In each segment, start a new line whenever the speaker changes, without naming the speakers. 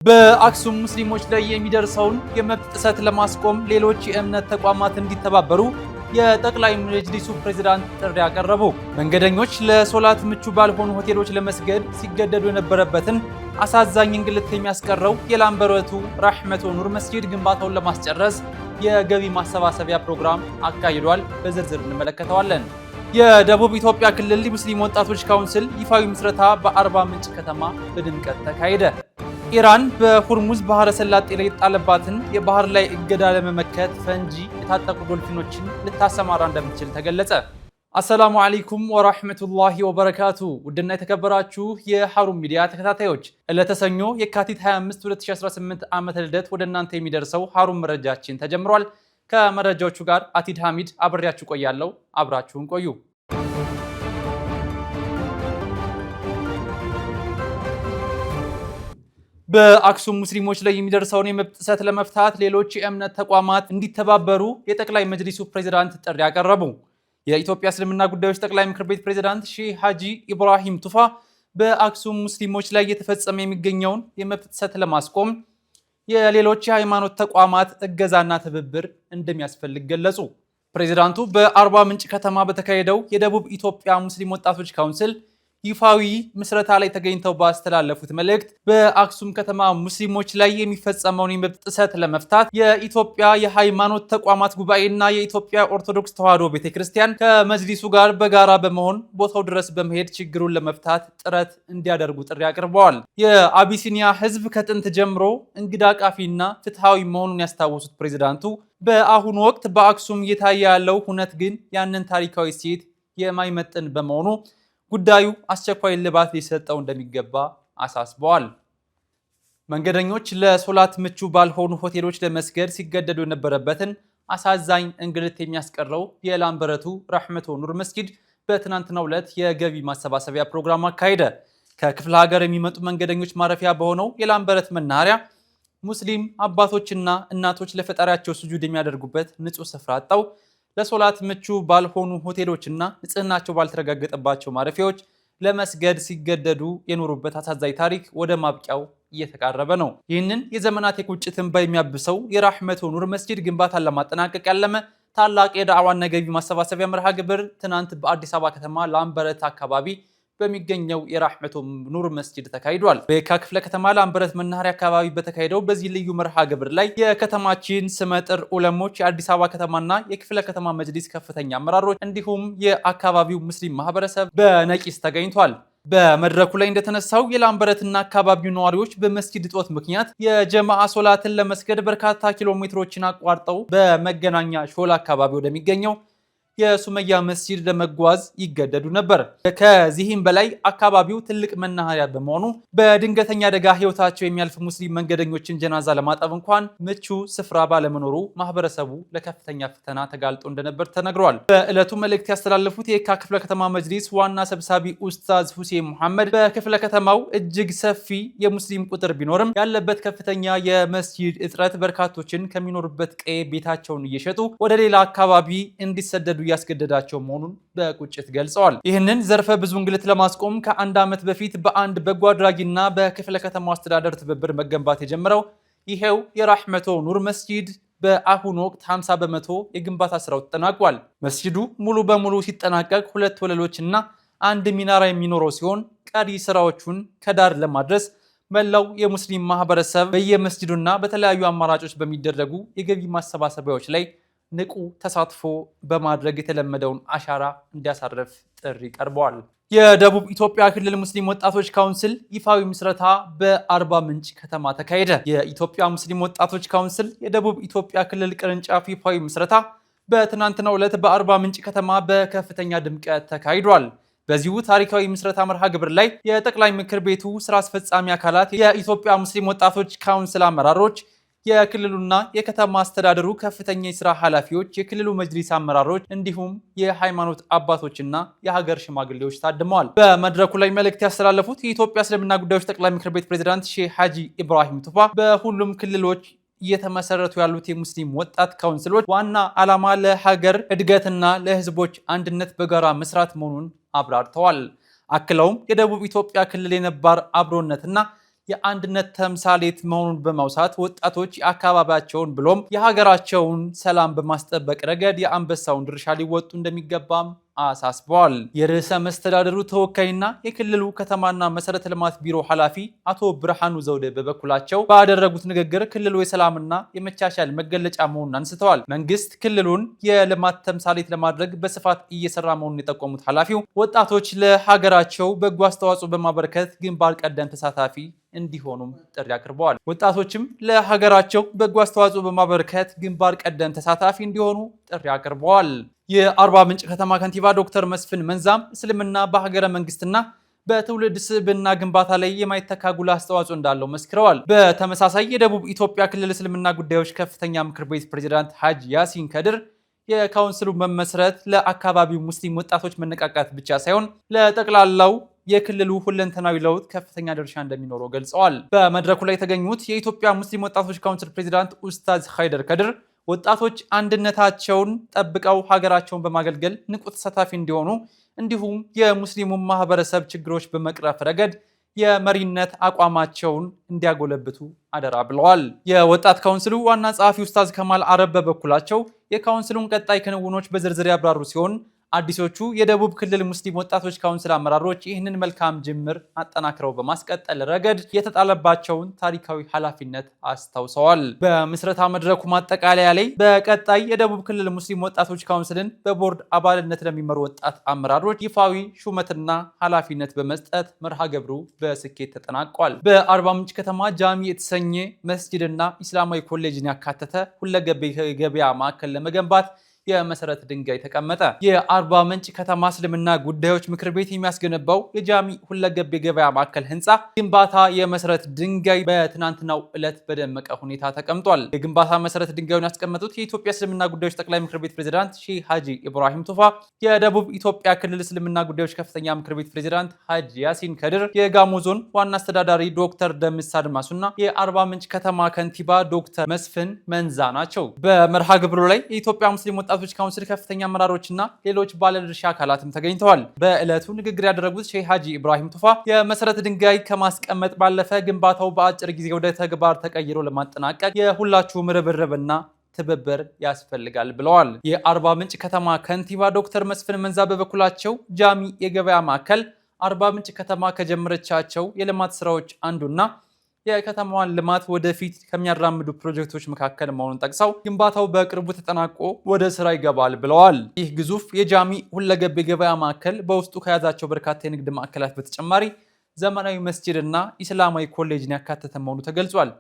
በአክሱም ሙስሊሞች ላይ የሚደርሰውን የመብት ጥሰት ለማስቆም ሌሎች የእምነት ተቋማት እንዲተባበሩ የጠቅላይ መጅሊሱ ፕሬዝዳንት ጥሪ አቀረቡ። መንገደኞች ለሶላት ምቹ ባልሆኑ ሆቴሎች ለመስገድ ሲገደዱ የነበረበትን አሳዛኝ እንግልት የሚያስቀረው የላምበረቱ ራህመቶ ኑር መስጂድ ግንባታውን ለማስጨረስ የገቢ ማሰባሰቢያ ፕሮግራም አካሂዷል። በዝርዝር እንመለከተዋለን። የደቡብ ኢትዮጵያ ክልል ሙስሊም ወጣቶች ካውንስል ይፋዊ ምስረታ በአርባ ምንጭ ከተማ በድምቀት ተካሄደ። ኢራን በሆርሙዝ ባህረ ሰላጤ ላይ የጣለባትን የባህር ላይ እገዳ ለመመከት ፈንጂ የታጠቁ ዶልፊኖችን ልታሰማራ እንደምትችል ተገለጸ። አሰላሙ አለይኩም ወራህመቱላሂ ወበረካቱ። ውድና የተከበራችሁ የሐሩን ሚዲያ ተከታታዮች ዕለተ ሰኞ የካቲት 25 2018 ዓመተ ልደት ወደ እናንተ የሚደርሰው ሐሩን መረጃችን ተጀምሯል። ከመረጃዎቹ ጋር አቲድ ሐሚድ አብሬያችሁ ቆያለሁ። አብራችሁን ቆዩ። በአክሱም ሙስሊሞች ላይ የሚደርሰውን የመብት ጥሰት ለመፍታት ሌሎች የእምነት ተቋማት እንዲተባበሩ የጠቅላይ መጅሊሱ ፕሬዝዳንት ጥሪ አቀረቡ። የኢትዮጵያ እስልምና ጉዳዮች ጠቅላይ ምክር ቤት ፕሬዝዳንት ሼህ ሐጂ ኢብራሂም ቱፋ በአክሱም ሙስሊሞች ላይ እየተፈጸመ የሚገኘውን የመብት ጥሰት ለማስቆም የሌሎች የሃይማኖት ተቋማት እገዛና ትብብር እንደሚያስፈልግ ገለጹ። ፕሬዝዳንቱ በአርባ ምንጭ ከተማ በተካሄደው የደቡብ ኢትዮጵያ ሙስሊም ወጣቶች ካውንስል ይፋዊ ምስረታ ላይ ተገኝተው ባስተላለፉት መልእክት በአክሱም ከተማ ሙስሊሞች ላይ የሚፈጸመውን የመብት ጥሰት ለመፍታት የኢትዮጵያ የሃይማኖት ተቋማት ጉባኤና የኢትዮጵያ ኦርቶዶክስ ተዋሕዶ ቤተክርስቲያን ከመጅሊሱ ጋር በጋራ በመሆን ቦታው ድረስ በመሄድ ችግሩን ለመፍታት ጥረት እንዲያደርጉ ጥሪ አቅርበዋል። የአቢሲኒያ ሕዝብ ከጥንት ጀምሮ እንግዳ ቃፊና ፍትሐዊ መሆኑን ያስታወሱት ፕሬዝዳንቱ በአሁኑ ወቅት በአክሱም እየታየ ያለው ሁነት ግን ያንን ታሪካዊ እሴት የማይመጥን በመሆኑ ጉዳዩ አስቸኳይ እልባት ሊሰጠው እንደሚገባ አሳስበዋል። መንገደኞች ለሶላት ምቹ ባልሆኑ ሆቴሎች ለመስገድ ሲገደዱ የነበረበትን አሳዛኝ እንግልት የሚያስቀረው የላምበረቱ ራህመቶ ኑር መስጂድ በትናንትናው ዕለት የገቢ ማሰባሰቢያ ፕሮግራም አካሄደ። ከክፍለ ሀገር የሚመጡ መንገደኞች ማረፊያ በሆነው የላምበረት መናኸሪያ ሙስሊም አባቶችና እናቶች ለፈጣሪያቸው ስጁድ የሚያደርጉበት ንጹህ ስፍራ አጣው ለሶላት ምቹ ባልሆኑ ሆቴሎችና ንጽህናቸው ባልተረጋገጠባቸው ማረፊያዎች ለመስገድ ሲገደዱ የኖሩበት አሳዛኝ ታሪክ ወደ ማብቂያው እየተቃረበ ነው። ይህንን የዘመናት የቁጭት እንባ የሚያብሰው የራህመቶ ኑር መስጂድ ግንባታን ለማጠናቀቅ ያለመ ታላቅ የዳዕዋና ገቢ ማሰባሰቢያ መርሃ ግብር ትናንት በአዲስ አበባ ከተማ ላምበረት አካባቢ በሚገኘው የራህመቶ ኑር መስጂድ ተካሂዷል። በየካ ክፍለ ከተማ ላምበረት መናኸሪያ አካባቢ በተካሄደው በዚህ ልዩ መርሃ ግብር ላይ የከተማችን ስመጥር ዑለሞች፣ የአዲስ አበባ ከተማና የክፍለ ከተማ መጅሊስ ከፍተኛ አመራሮች እንዲሁም የአካባቢው ሙስሊም ማህበረሰብ በነቂስ ተገኝቷል። በመድረኩ ላይ እንደተነሳው የላምበረትና አካባቢው ነዋሪዎች በመስጂድ እጦት ምክንያት የጀማዓ ሶላትን ለመስገድ በርካታ ኪሎ ሜትሮችን አቋርጠው በመገናኛ ሾላ አካባቢ ወደሚገኘው የሱመያ መስጂድ ለመጓዝ ይገደዱ ነበር። ከዚህም በላይ አካባቢው ትልቅ መናኸሪያ በመሆኑ በድንገተኛ አደጋ ህይወታቸው የሚያልፍ ሙስሊም መንገደኞችን ጀናዛ ለማጠብ እንኳን ምቹ ስፍራ ባለመኖሩ ማህበረሰቡ ለከፍተኛ ፈተና ተጋልጦ እንደነበር ተነግሯል። በዕለቱ መልእክት ያስተላለፉት የየካ ክፍለ ከተማ መጅሊስ ዋና ሰብሳቢ ኡስታዝ ሁሴን ሙሐመድ በክፍለ ከተማው እጅግ ሰፊ የሙስሊም ቁጥር ቢኖርም ያለበት ከፍተኛ የመስጂድ እጥረት በርካቶችን ከሚኖሩበት ቀዬ ቤታቸውን እየሸጡ ወደ ሌላ አካባቢ እንዲሰደዱ ያስገደዳቸው መሆኑን በቁጭት ገልጸዋል። ይህንን ዘርፈ ብዙ እንግልት ለማስቆም ከአንድ ዓመት በፊት በአንድ በጎ አድራጊና በክፍለ ከተማው አስተዳደር ትብብር መገንባት የጀመረው ይሄው የራህመቶ ኑር መስጂድ በአሁኑ ወቅት 50 በመቶ የግንባታ ስራው ተጠናቋል። መስጂዱ ሙሉ በሙሉ ሲጠናቀቅ 2 ወለሎችና 1 ሚናራ የሚኖረው ሲሆን ቀሪ ስራዎቹን ከዳር ለማድረስ መላው የሙስሊም ማህበረሰብ በየመስጂዱና በተለያዩ አማራጮች በሚደረጉ የገቢ ማሰባሰቢያዎች ላይ ንቁ ተሳትፎ በማድረግ የተለመደውን አሻራ እንዲያሳርፍ ጥሪ ቀርበዋል። የደቡብ ኢትዮጵያ ክልል ሙስሊም ወጣቶች ካውንስል ይፋዊ ምስረታ በአርባ ምንጭ ከተማ ተካሄደ። የኢትዮጵያ ሙስሊም ወጣቶች ካውንስል የደቡብ ኢትዮጵያ ክልል ቅርንጫፍ ይፋዊ ምስረታ በትናንትናው ዕለት በአርባ ምንጭ ከተማ በከፍተኛ ድምቀት ተካሂዷል። በዚሁ ታሪካዊ ምስረታ መርሃ ግብር ላይ የጠቅላይ ምክር ቤቱ ስራ አስፈጻሚ አካላት፣ የኢትዮጵያ ሙስሊም ወጣቶች ካውንስል አመራሮች፣ የክልሉና የከተማ አስተዳደሩ ከፍተኛ የሥራ ኃላፊዎች፣ የክልሉ መጅሊስ አመራሮች እንዲሁም የሃይማኖት አባቶችና የሀገር ሽማግሌዎች ታድመዋል። በመድረኩ ላይ መልእክት ያስተላለፉት የኢትዮጵያ እስልምና ጉዳዮች ጠቅላይ ምክር ቤት ፕሬዝዳንት ሼህ ሐጂ ኢብራሂም ቱፋ በሁሉም ክልሎች እየተመሰረቱ ያሉት የሙስሊም ወጣት ካውንስሎች ዋና ዓላማ ለሀገር እድገትና ለህዝቦች አንድነት በጋራ መስራት መሆኑን አብራርተዋል። አክለውም የደቡብ ኢትዮጵያ ክልል የነባር አብሮነትና የአንድነት ተምሳሌት መሆኑን በማውሳት ወጣቶች የአካባቢያቸውን ብሎም የሀገራቸውን ሰላም በማስጠበቅ ረገድ የአንበሳውን ድርሻ ሊወጡ እንደሚገባም አሳስበዋል። የርዕሰ መስተዳድሩ ተወካይና የክልሉ ከተማና መሰረተ ልማት ቢሮ ኃላፊ አቶ ብርሃኑ ዘውዴ በበኩላቸው ባደረጉት ንግግር ክልሉ የሰላምና የመቻቻል መገለጫ መሆኑን አንስተዋል። መንግስት ክልሉን የልማት ተምሳሌት ለማድረግ በስፋት እየሰራ መሆኑን የጠቆሙት ኃላፊው ወጣቶች ለሀገራቸው በጎ አስተዋጽኦ በማበረከት ግንባር ቀደም ተሳታፊ እንዲሆኑም ጥሪ አቅርበዋል። ወጣቶችም ለሀገራቸው በጎ አስተዋጽኦ በማበረከት ግንባር ቀደም ተሳታፊ እንዲሆኑ ጥሪ አቅርበዋል። የአርባ ምንጭ ከተማ ከንቲባ ዶክተር መስፍን መንዛም እስልምና በሀገረ መንግስትና በትውልድ ስብዕና ግንባታ ላይ የማይተካ ጉልህ አስተዋጽኦ እንዳለው መስክረዋል። በተመሳሳይ የደቡብ ኢትዮጵያ ክልል እስልምና ጉዳዮች ከፍተኛ ምክር ቤት ፕሬዝዳንት ሐጂ ያሲን ከድር የካውንስሉ መመስረት ለአካባቢው ሙስሊም ወጣቶች መነቃቃት ብቻ ሳይሆን ለጠቅላላው የክልሉ ሁለንተናዊ ለውጥ ከፍተኛ ድርሻ እንደሚኖረው ገልጸዋል። በመድረኩ ላይ የተገኙት የኢትዮጵያ ሙስሊም ወጣቶች ካውንስል ፕሬዝዳንት ኡስታዝ ኸይደር ከድር ወጣቶች አንድነታቸውን ጠብቀው ሀገራቸውን በማገልገል ንቁ ተሳታፊ እንዲሆኑ እንዲሁም የሙስሊሙ ማህበረሰብ ችግሮች በመቅረፍ ረገድ የመሪነት አቋማቸውን እንዲያጎለብቱ አደራ ብለዋል። የወጣት ካውንስሉ ዋና ጸሐፊ ኡስታዝ ከማል አረብ በበኩላቸው የካውንስሉን ቀጣይ ክንውኖች በዝርዝር ያብራሩ ሲሆን አዲሶቹ የደቡብ ክልል ሙስሊም ወጣቶች ካውንስል አመራሮች ይህንን መልካም ጅምር አጠናክረው በማስቀጠል ረገድ የተጣለባቸውን ታሪካዊ ኃላፊነት አስታውሰዋል። በምስረታ መድረኩ ማጠቃለያ ላይ በቀጣይ የደቡብ ክልል ሙስሊም ወጣቶች ካውንስልን በቦርድ አባልነት ለሚመሩ ወጣት አመራሮች ይፋዊ ሹመትና ኃላፊነት በመስጠት መርሃ ግብሩ በስኬት ተጠናቋል። በአርባ ምንጭ ከተማ ጃሚ የተሰኘ መስጂድና ኢስላማዊ ኮሌጅን ያካተተ ሁለገብ የገበያ ማዕከል ለመገንባት የመሰረት ድንጋይ ተቀመጠ። የአርባ ምንጭ ከተማ እስልምና ጉዳዮች ምክር ቤት የሚያስገነባው የጃሚ ሁለገብ የገበያ ማዕከል ህንፃ ግንባታ የመሰረት ድንጋይ በትናንትናው ዕለት በደመቀ ሁኔታ ተቀምጧል። የግንባታ መሰረት ድንጋዩን ያስቀመጡት የኢትዮጵያ እስልምና ጉዳዮች ጠቅላይ ምክር ቤት ፕሬዝዳንት ሼህ ሐጂ ኢብራሂም ቱፋ፣ የደቡብ ኢትዮጵያ ክልል እስልምና ጉዳዮች ከፍተኛ ምክር ቤት ፕሬዝዳንት ሐጂ ያሲን ከድር፣ የጋሞ ዞን ዋና አስተዳዳሪ ዶክተር ደምስ አድማሱና የአርባ ምንጭ ከተማ ከንቲባ ዶክተር መስፍን መንዛ ናቸው። በመርሃ ግብሩ ላይ የኢትዮጵያ ሙስሊም ወጣቶች ካውንስል ከፍተኛ አመራሮችና ሌሎች ባለድርሻ አካላትም ተገኝተዋል። በዕለቱ ንግግር ያደረጉት ሼህ ሐጂ ኢብራሂም ቱፋ የመሰረት ድንጋይ ከማስቀመጥ ባለፈ ግንባታው በአጭር ጊዜ ወደ ተግባር ተቀይሮ ለማጠናቀቅ የሁላችሁም ርብርብና ትብብር ያስፈልጋል ብለዋል። የአርባ ምንጭ ከተማ ከንቲባ ዶክተር መስፍን መንዛ በበኩላቸው ጃሚ የገበያ ማዕከል አርባ ምንጭ ከተማ ከጀመረቻቸው የልማት ስራዎች አንዱና የከተማዋን ልማት ወደፊት ከሚያራምዱ ፕሮጀክቶች መካከል መሆኑን ጠቅሰው ግንባታው በቅርቡ ተጠናቆ ወደ ስራ ይገባል ብለዋል። ይህ ግዙፍ የጃሚ ሁለገብ የገበያ ማዕከል በውስጡ ከያዛቸው በርካታ የንግድ ማዕከላት በተጨማሪ ዘመናዊ መስጂድና ኢስላማዊ ኮሌጅን ያካተተ መሆኑ ተገልጿል።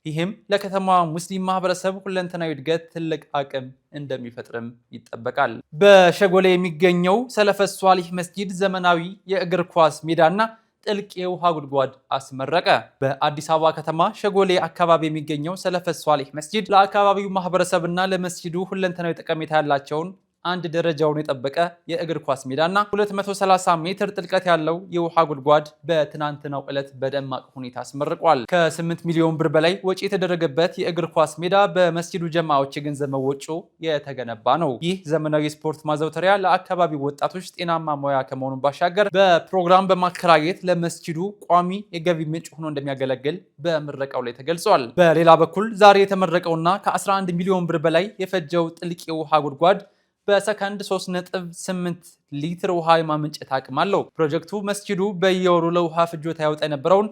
ይህም ለከተማዋ ሙስሊም ማህበረሰብ ሁለንተናዊ እድገት ትልቅ አቅም እንደሚፈጥርም ይጠበቃል። በሸጎሌ የሚገኘው ሰለፈ ሷሊህ መስጂድ ዘመናዊ የእግር ኳስ ሜዳና ጥልቅ የውሃ ጉድጓድ አስመረቀ። በአዲስ አበባ ከተማ ሸጎሌ አካባቢ የሚገኘው ሰለፈ ሷሊህ መስጂድ ለአካባቢው ማህበረሰብና ለመስጂዱ ሁለንተናዊ ጠቀሜታ ያላቸውን አንድ ደረጃውን የጠበቀ የእግር ኳስ ሜዳና 230 ሜትር ጥልቀት ያለው የውሃ ጉድጓድ በትናንትናው ዕለት በደማቅ ሁኔታ አስመርቋል። ከ8 ሚሊዮን ብር በላይ ወጪ የተደረገበት የእግር ኳስ ሜዳ በመስጂዱ ጀማዎች የገንዘብ መወጮ የተገነባ ነው። ይህ ዘመናዊ የስፖርት ማዘውተሪያ ለአካባቢው ወጣቶች ጤናማ ሙያ ከመሆኑ ባሻገር በፕሮግራም በማከራየት ለመስጂዱ ቋሚ የገቢ ምንጭ ሆኖ እንደሚያገለግል በምረቃው ላይ ተገልጿል። በሌላ በኩል ዛሬ የተመረቀውና ከ11 ሚሊዮን ብር በላይ የፈጀው ጥልቅ የውሃ ጉድጓድ በሰከንድ 3.8 ሊትር ውሃ የማመንጨት አቅም አለው። ፕሮጀክቱ መስጂዱ በየወሩ ለውሃ ፍጆታ ያወጣ የነበረውን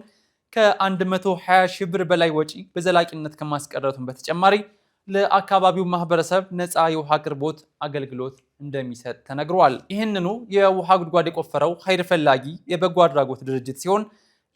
ከ120 ሺህ ብር በላይ ወጪ በዘላቂነት ከማስቀረቱም በተጨማሪ ለአካባቢው ማህበረሰብ ነፃ የውሃ አቅርቦት አገልግሎት እንደሚሰጥ ተነግሯል። ይህንኑ የውሃ ጉድጓድ የቆፈረው ኃይር ፈላጊ የበጎ አድራጎት ድርጅት ሲሆን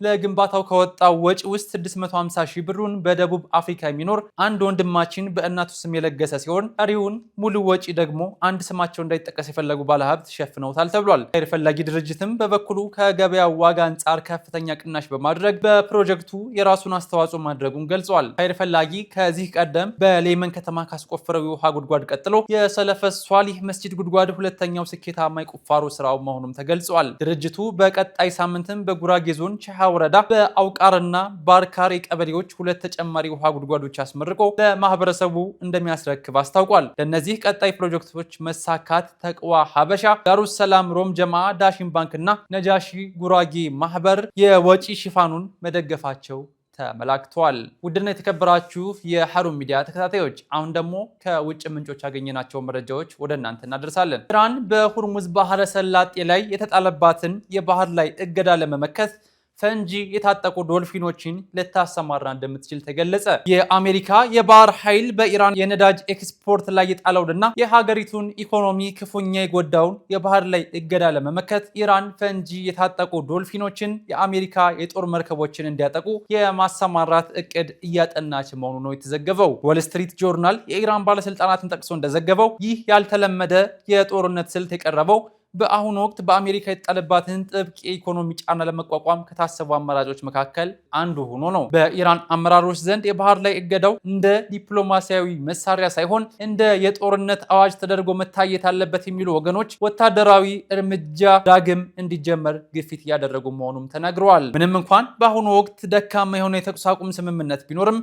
ለግንባታው ከወጣው ወጪ ውስጥ 650 ሺህ ብሩን በደቡብ አፍሪካ የሚኖር አንድ ወንድማችን በእናቱ ስም የለገሰ ሲሆን ቀሪውን ሙሉ ወጪ ደግሞ አንድ ስማቸው እንዳይጠቀስ የፈለጉ ባለሀብት ሸፍነውታል ተብሏል። ኃይር ፈላጊ ድርጅትም በበኩሉ ከገበያው ዋጋ አንጻር ከፍተኛ ቅናሽ በማድረግ በፕሮጀክቱ የራሱን አስተዋጽኦ ማድረጉን ገልጿል። ኃይር ፈላጊ ከዚህ ቀደም በሌመን ከተማ ካስቆፈረው የውሃ ጉድጓድ ቀጥሎ የሰለፈ ሷሊህ መስጂድ ጉድጓድ ሁለተኛው ስኬታማ የቁፋሮ ስራው መሆኑም ተገልጿል። ድርጅቱ በቀጣይ ሳምንትም በጉራጌ ዞን ወረዳ በአውቃርና ባርካሬ ቀበሌዎች 2 ተጨማሪ ውሃ ጉድጓዶች አስመርቆ ለማህበረሰቡ እንደሚያስረክብ አስታውቋል። ለእነዚህ ቀጣይ ፕሮጀክቶች መሳካት ተቅዋ ሀበሻ፣ ዳሩስ ሰላም ሮም ጀማዓ፣ ዳሽን ባንክና ነጃሺ ጉራጌ ማህበር የወጪ ሽፋኑን መደገፋቸው ተመላክቷል። ውድና የተከበራችሁ የሀሩን ሚዲያ ተከታታዮች አሁን ደግሞ ከውጭ ምንጮች ያገኘናቸው መረጃዎች ወደ እናንተ እናደርሳለን። ኢራን በሆርሙዝ ባህረ ሰላጤ ላይ የተጣለባትን የባህር ላይ እገዳ ለመመከት ፈንጂ የታጠቁ ዶልፊኖችን ልታሰማራ እንደምትችል ተገለጸ። የአሜሪካ የባህር ኃይል በኢራን የነዳጅ ኤክስፖርት ላይ የጣለውንና የሀገሪቱን ኢኮኖሚ ክፉኛ የጎዳውን የባህር ላይ እገዳ ለመመከት ኢራን ፈንጂ የታጠቁ ዶልፊኖችን የአሜሪካ የጦር መርከቦችን እንዲያጠቁ የማሰማራት እቅድ እያጠናች መሆኑ ነው የተዘገበው። ወል ስትሪት ጆርናል የኢራን ባለስልጣናትን ጠቅሶ እንደዘገበው ይህ ያልተለመደ የጦርነት ስልት የቀረበው በአሁኑ ወቅት በአሜሪካ የተጣለባትን ጥብቅ የኢኮኖሚ ጫና ለመቋቋም ከታሰቡ አማራጮች መካከል አንዱ ሆኖ ነው። በኢራን አመራሮች ዘንድ የባህር ላይ እገዳው እንደ ዲፕሎማሲያዊ መሳሪያ ሳይሆን እንደ የጦርነት አዋጅ ተደርጎ መታየት አለበት የሚሉ ወገኖች ወታደራዊ እርምጃ ዳግም እንዲጀመር ግፊት እያደረጉ መሆኑም ተነግረዋል። ምንም እንኳን በአሁኑ ወቅት ደካማ የሆነ የተኩስ አቁም ስምምነት ቢኖርም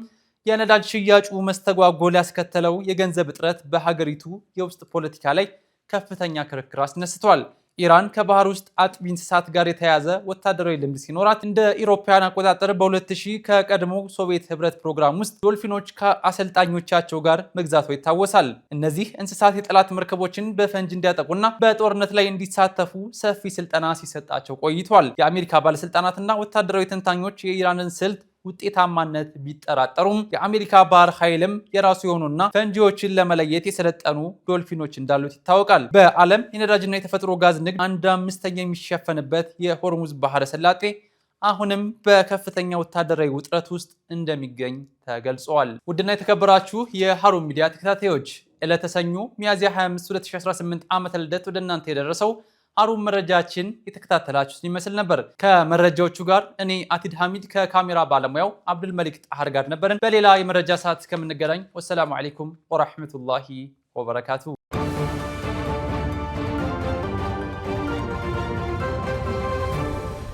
የነዳጅ ሽያጩ መስተጓጎል ያስከተለው የገንዘብ እጥረት በሀገሪቱ የውስጥ ፖለቲካ ላይ ከፍተኛ ክርክር አስነስቷል። ኢራን ከባህር ውስጥ አጥቢ እንስሳት ጋር የተያያዘ ወታደራዊ ልምድ ሲኖራት እንደ ኢሮፓውያን አቆጣጠር በ2000 ከቀድሞ ሶቪየት ህብረት ፕሮግራም ውስጥ ዶልፊኖች ከአሰልጣኞቻቸው ጋር መግዛቷ ይታወሳል። እነዚህ እንስሳት የጠላት መርከቦችን በፈንጅ እንዲያጠቁና በጦርነት ላይ እንዲሳተፉ ሰፊ ስልጠና ሲሰጣቸው ቆይቷል። የአሜሪካ ባለስልጣናትና ወታደራዊ ተንታኞች የኢራንን ስልት ውጤታማነት ቢጠራጠሩም የአሜሪካ ባህር ኃይልም የራሱ የሆኑና ፈንጂዎችን ለመለየት የሰለጠኑ ዶልፊኖች እንዳሉት ይታወቃል። በዓለም የነዳጅና የተፈጥሮ ጋዝ ንግድ 1/5 የሚሸፈንበት የሆርሙዝ ባህረ ሰላጤ አሁንም በከፍተኛ ወታደራዊ ውጥረት ውስጥ እንደሚገኝ ተገልጿል። ውድና የተከበራችሁ የሀሩን ሚዲያ ተከታታዮች ዕለተ ሰኞ ሚያዝያ 25 2018 ዓመተ ልደት ወደ እናንተ የደረሰው ሀሩን መረጃችን የተከታተላችሁትን ይመስል ነበር። ከመረጃዎቹ ጋር እኔ አቲድ ሐሚድ ከካሜራ ባለሙያው አብዱል መሊክ ጣህር ጋር ነበርን። በሌላ የመረጃ ሰዓት እስከምንገናኝ ወሰላሙ አለይኩም ወራህመቱላሂ ወበረካቱ።